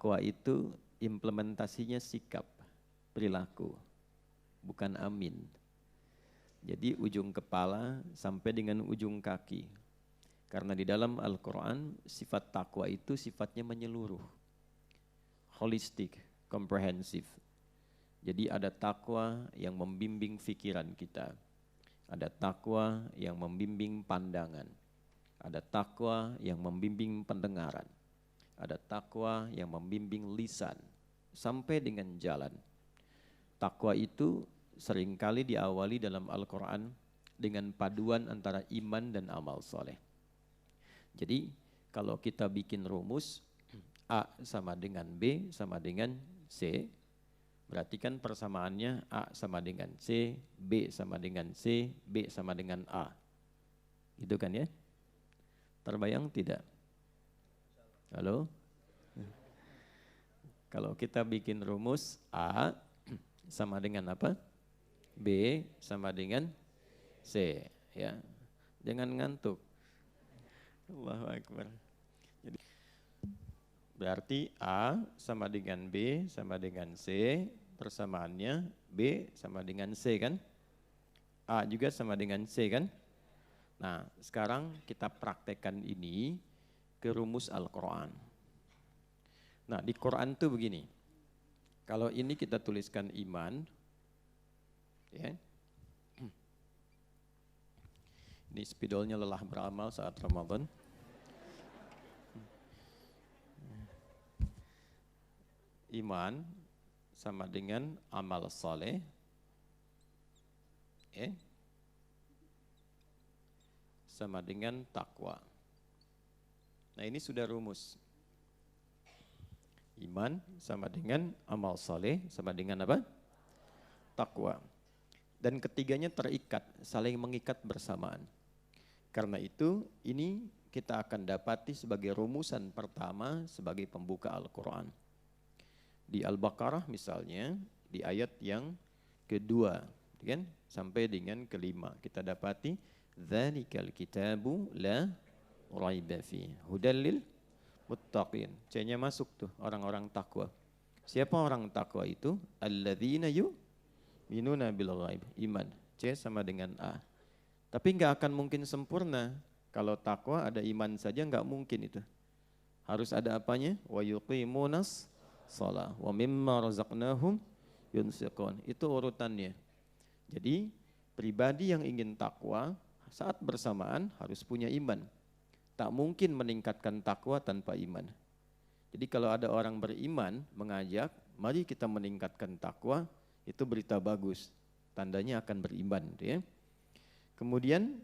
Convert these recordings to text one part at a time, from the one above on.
takwa itu implementasinya sikap, perilaku, bukan amin. Jadi ujung kepala sampai dengan ujung kaki. Karena di dalam Al-Quran sifat takwa itu sifatnya menyeluruh, holistik, komprehensif. Jadi ada takwa yang membimbing pikiran kita, ada takwa yang membimbing pandangan, ada takwa yang membimbing pendengaran, ada takwa yang membimbing lisan, sampai dengan jalan. Takwa itu seringkali diawali dalam Al-Quran dengan paduan antara iman dan amal soleh. Jadi kalau kita bikin rumus A sama dengan B sama dengan C, berarti kan persamaannya A sama dengan C, B sama dengan C, B sama dengan A. Gitu kan ya? Terbayang tidak? Halo? Kalau kita bikin rumus A sama dengan apa? B sama dengan C, ya. Jangan ngantuk. Allahu Akbar. Jadi berarti A sama dengan B sama dengan C, persamaannya B sama dengan C kan? A juga sama dengan C kan? Nah, sekarang kita praktekkan ini ke rumus Al-Quran. Nah, di Quran tuh begini. Kalau ini kita tuliskan iman, ya. Ini spidolnya lelah beramal saat Ramadan. Iman sama dengan amal soleh, ya, sama dengan takwa. Nah, ini sudah rumus. Iman sama dengan amal soleh sama dengan apa? Takwa. Dan ketiganya terikat, saling mengikat bersamaan. Karena itu ini kita akan dapati sebagai rumusan pertama sebagai pembuka Al-Quran. Di Al-Baqarah misalnya, di ayat yang kedua, kan? Sampai dengan kelima, kita dapati dzalikal kitabu la raiba fihi hudal lil muttaqin. C-nya masuk tuh, orang-orang takwa. Siapa orang takwa itu? Alladzina yu'minuna bil ghaib, iman. C sama dengan A. Tapi enggak akan mungkin sempurna. Kalau takwa ada iman saja enggak mungkin itu. Harus ada apanya? Wa yuqimunas shalah wa mimma razaqnahum yunfiqun. Itu urutannya. Jadi pribadi yang ingin takwa saat bersamaan harus punya iman. Tak mungkin meningkatkan takwa tanpa iman. Jadi kalau ada orang beriman mengajak, mari kita meningkatkan takwa, itu berita bagus. Tandanya akan beriman, ya. Kemudian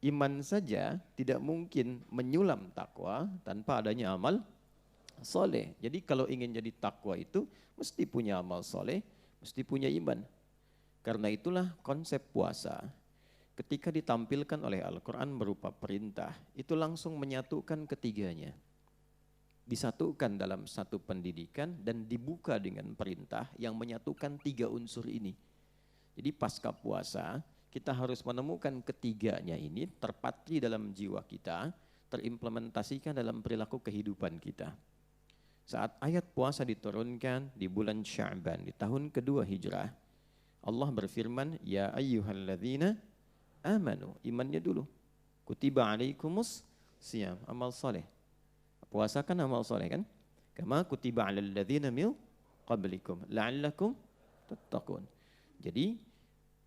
iman saja tidak mungkin menyulam takwa tanpa adanya amal soleh. Jadi kalau ingin jadi takwa itu mesti punya amal soleh, mesti punya iman. Karena itulah konsep puasa ketika ditampilkan oleh Al-Quran berupa perintah, itu langsung menyatukan ketiganya. Disatukan dalam satu pendidikan dan dibuka dengan perintah yang menyatukan tiga unsur ini. Jadi pasca puasa, kita harus menemukan ketiganya ini terpatri dalam jiwa kita, terimplementasikan dalam perilaku kehidupan kita. Saat ayat puasa diturunkan di bulan Sya'ban, di tahun kedua Hijrah, Allah berfirman, Ya ayyuhalladzina amanu, imannya dulu. Kutiba alaikumus siyam, amal soleh. Puasa kan amal soleh kan? Kama kutiba alal ladzina min qablikum la'allakum tattaqun. Jadi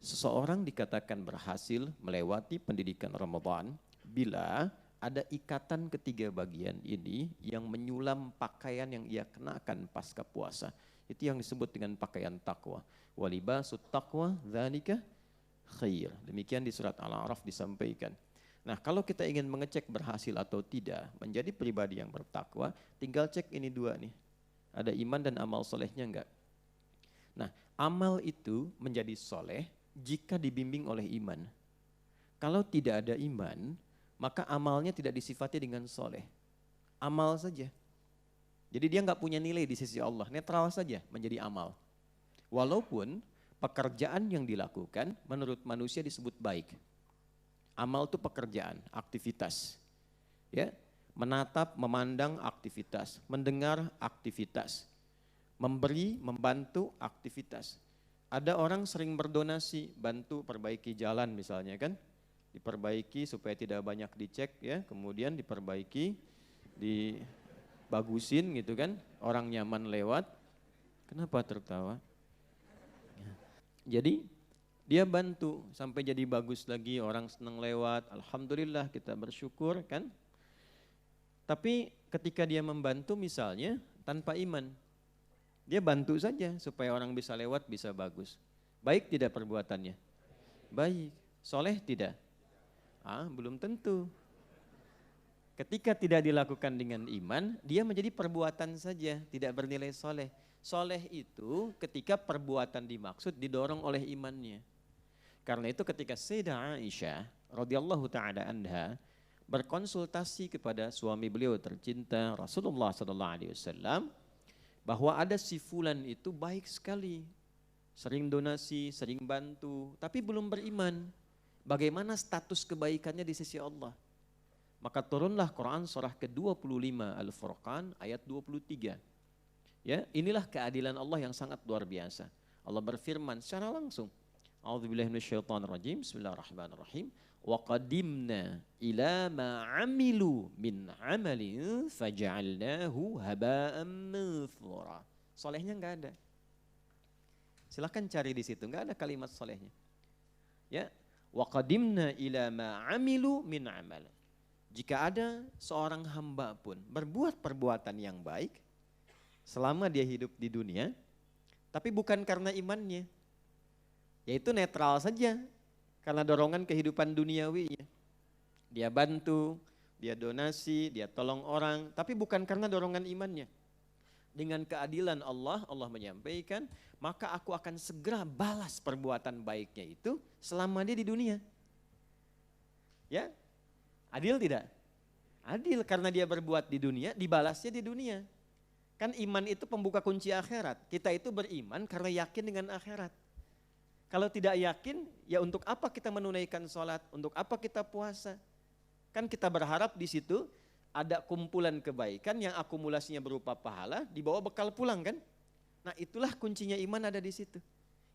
seseorang dikatakan berhasil melewati pendidikan Ramadan bila ada ikatan ketiga bagian ini yang menyulam pakaian yang ia kenakan pasca puasa. Itu yang disebut dengan pakaian takwa. Walibasut taqwa dzalika khair. Demikian di surat Al-A'raf disampaikan. Nah, kalau kita ingin mengecek berhasil atau tidak menjadi pribadi yang bertakwa, tinggal cek ini dua nih. Ada iman dan amal solehnya enggak? Nah, amal itu menjadi soleh jika dibimbing oleh iman. Kalau tidak ada iman, maka amalnya tidak disifati dengan soleh. Amal saja. Jadi dia enggak punya nilai di sisi Allah, netral saja menjadi amal. Walaupun pekerjaan yang dilakukan menurut manusia disebut baik. Amal itu pekerjaan, aktivitas. Ya, menatap, memandang aktivitas, mendengar aktivitas, memberi, membantu aktivitas. Ada orang sering berdonasi, bantu perbaiki jalan misalnya kan, diperbaiki supaya tidak banyak dicek ya, kemudian diperbaiki, dibagusin gitu kan, orang nyaman lewat. Kenapa tertawa? Jadi dia bantu sampai jadi bagus lagi, orang senang lewat, alhamdulillah kita bersyukur kan. Tapi ketika dia membantu misalnya tanpa iman, dia bantu saja supaya orang bisa lewat, bisa bagus. Baik tidak perbuatannya? Baik. Soleh tidak? Belum tentu. Ketika tidak dilakukan dengan iman, dia menjadi perbuatan saja, tidak bernilai soleh. Soleh itu ketika perbuatan dimaksud didorong oleh imannya. Karena itu ketika Sayyidah Aisyah radhiyallahu ta'ala anha berkonsultasi kepada suami beliau tercinta Rasulullah SAW, bahwa ada si fulan itu baik sekali, sering donasi, sering bantu, tapi belum beriman. Bagaimana status kebaikannya di sisi Allah? Maka turunlah Quran surah ke-25 Al-Furqan ayat 23. Ya, inilah keadilan Allah yang sangat luar biasa. Allah berfirman secara langsung. A'udzubillahi minasyaitonirrajim. Bismillahirrahmanirrahim. Wa qadimna ila ma 'amilu min 'amalin faj'alnahu haba'an manthura. Solehnya enggak ada. Silakan cari di situ, enggak ada kalimat solehnya. Ya, wa qadimna ila ma 'amilu min 'amal. Jika ada seorang hamba pun berbuat perbuatan yang baik selama dia hidup di dunia, tapi bukan karena imannya, yaitu netral saja, karena dorongan kehidupan duniawinya. Dia bantu, dia donasi, dia tolong orang, tapi bukan karena dorongan imannya. Dengan keadilan Allah, Allah menyampaikan, maka aku akan segera balas perbuatan baiknya itu selama dia di dunia. Ya, adil tidak? Adil, karena dia berbuat di dunia, dibalasnya di dunia. Kan iman itu pembuka kunci akhirat. Kita itu beriman karena yakin dengan akhirat. Kalau tidak yakin, ya untuk apa kita menunaikan sholat, untuk apa kita puasa? Kan kita berharap di situ ada kumpulan kebaikan yang akumulasinya berupa pahala, dibawa bekal pulang kan? Nah itulah kuncinya iman ada di situ.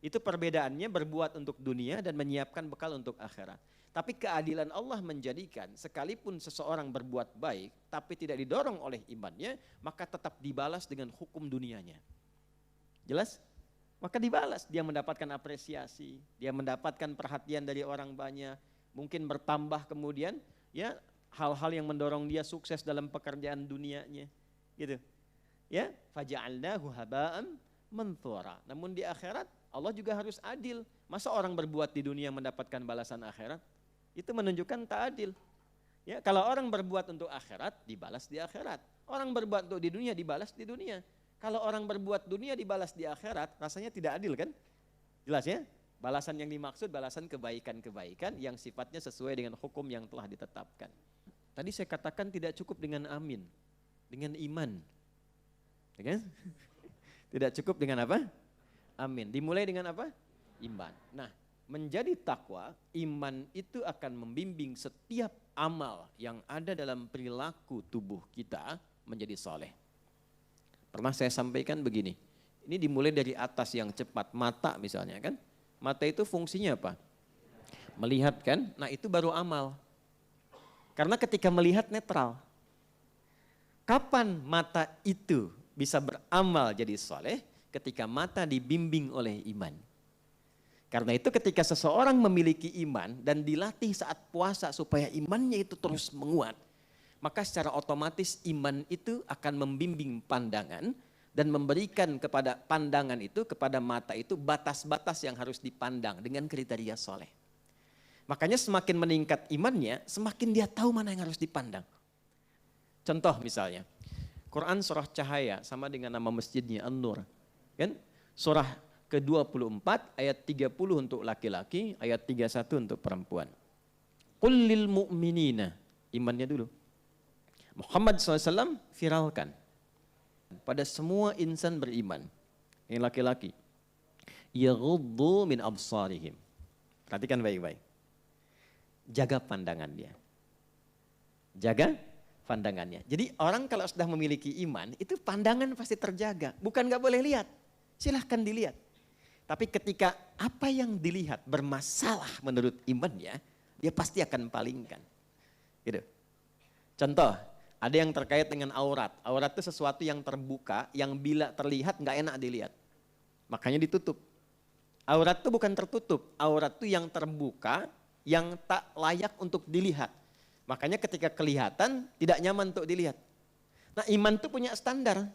Itu perbedaannya berbuat untuk dunia dan menyiapkan bekal untuk akhirat. Tapi keadilan Allah menjadikan sekalipun seseorang berbuat baik, tapi tidak didorong oleh imannya, maka tetap dibalas dengan hukum dunianya. Jelas? Maka dibalas, dia mendapatkan apresiasi, dia mendapatkan perhatian dari orang banyak, mungkin bertambah kemudian ya hal-hal yang mendorong dia sukses dalam pekerjaan dunianya, gitu. Ya, faja'alnahu haba'an manthura. Namun di akhirat Allah juga harus adil. Masa orang berbuat di dunia mendapatkan balasan akhirat? Itu menunjukkan tak adil. Ya, kalau orang berbuat untuk akhirat dibalas di akhirat. Orang berbuat untuk di dunia dibalas di dunia. Kalau orang berbuat dunia dibalas di akhirat, rasanya tidak adil kan? Jelas ya? Balasan yang dimaksud balasan kebaikan-kebaikan yang sifatnya sesuai dengan hukum yang telah ditetapkan. Tadi saya katakan tidak cukup dengan amin, dengan iman. Ya kan? Tidak cukup dengan apa? Amin. Dimulai dengan apa? Iman. Nah, menjadi takwa, iman itu akan membimbing setiap amal yang ada dalam perilaku tubuh kita menjadi soleh. Pernah saya sampaikan begini, ini dimulai dari atas yang cepat, mata misalnya kan. Mata itu fungsinya apa? Melihat kan, nah itu baru amal. Karena ketika melihat netral. Kapan mata itu bisa beramal jadi soleh? Ketika mata dibimbing oleh iman. Karena itu ketika seseorang memiliki iman dan dilatih saat puasa supaya imannya itu terus menguat, maka secara otomatis iman itu akan membimbing pandangan dan memberikan kepada pandangan itu, kepada mata itu batas-batas yang harus dipandang dengan kriteria soleh. Makanya semakin meningkat imannya, semakin dia tahu mana yang harus dipandang. Contoh misalnya, Quran surah Cahaya sama dengan nama masjidnya An-Nur. Kan? Surah ke-24 ayat 30 untuk laki-laki, ayat 31 untuk perempuan. Qul lil mu'minina, imannya dulu. Muhammad SAW viralkan pada semua insan beriman, yang laki-laki, yaghuddu min absarihim. Perhatikan baik-baik. Jaga pandangan dia. Jaga pandangannya. Jadi orang kalau sudah memiliki iman, itu pandangan pasti terjaga. Bukan nggak boleh lihat, silahkan dilihat. Tapi ketika apa yang dilihat bermasalah menurut imannya, dia pasti akan palingkan. Gitu. Contoh, ada yang terkait dengan aurat. Aurat itu sesuatu yang terbuka, yang bila terlihat nggak enak dilihat. Makanya ditutup. Aurat itu bukan tertutup, aurat itu yang terbuka, yang tak layak untuk dilihat. Makanya ketika kelihatan, tidak nyaman untuk dilihat. Nah, iman itu punya standar.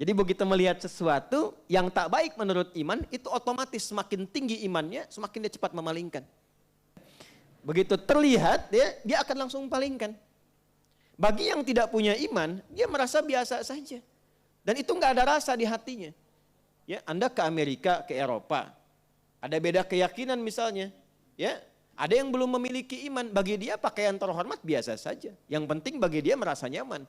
Jadi begitu melihat sesuatu yang tak baik menurut iman, itu otomatis semakin tinggi imannya, semakin dia cepat memalingkan. Begitu terlihat, dia akan langsung palingkan. Bagi yang tidak punya iman, dia merasa biasa saja. Dan itu nggak ada rasa di hatinya. Ya, Anda ke Amerika, ke Eropa, ada beda keyakinan misalnya. Ya, ada yang belum memiliki iman, bagi dia pakaian terhormat biasa saja. Yang penting bagi dia merasa nyaman.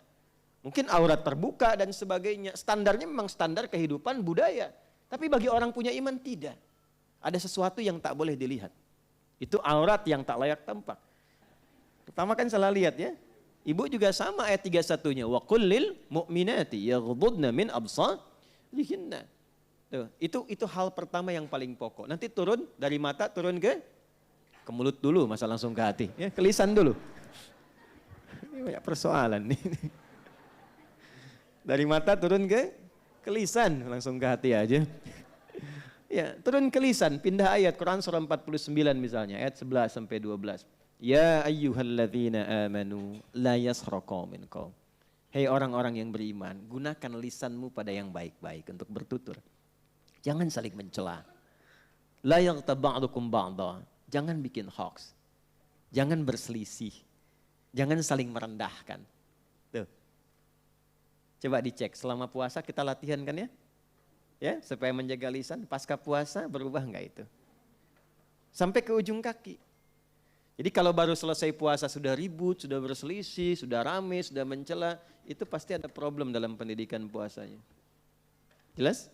Mungkin aurat terbuka dan sebagainya. Standarnya memang standar kehidupan budaya. Tapi bagi orang punya iman tidak. Ada sesuatu yang tak boleh dilihat. Itu aurat yang tak layak tampak. Pertama kan salah lihat ya. Ibu juga sama ayat 31-nya. Wa kullil mu'minati yaghdudna min absarihinna. Itu hal pertama yang paling pokok. Nanti turun dari mata turun ke mulut dulu, masa langsung ke hati. Ya, ke lisan dulu. Ini banyak persoalan nih. Dari mata turun ke lisan, langsung ke hati aja. Ya, turun ke lisan, pindah ayat Quran surah 49 misalnya, ayat 11 sampai 12. Ya ayyuhalladzina amanu la yasraqa minkum. Hei orang-orang yang beriman, gunakan lisanmu pada yang baik-baik untuk bertutur. Jangan saling mencela. La yaghtab ba'dukum ba'dha. Jangan bikin hoax. Jangan berselisih. Jangan saling merendahkan. Tuh. Coba dicek, selama puasa kita latihan kan ya? Ya, supaya menjaga lisan, pasca puasa berubah enggak itu? Sampai ke ujung kaki. Jadi kalau baru selesai puasa sudah ribut, sudah berselisih, sudah rame, sudah mencela, itu pasti ada problem dalam pendidikan puasanya. Jelas?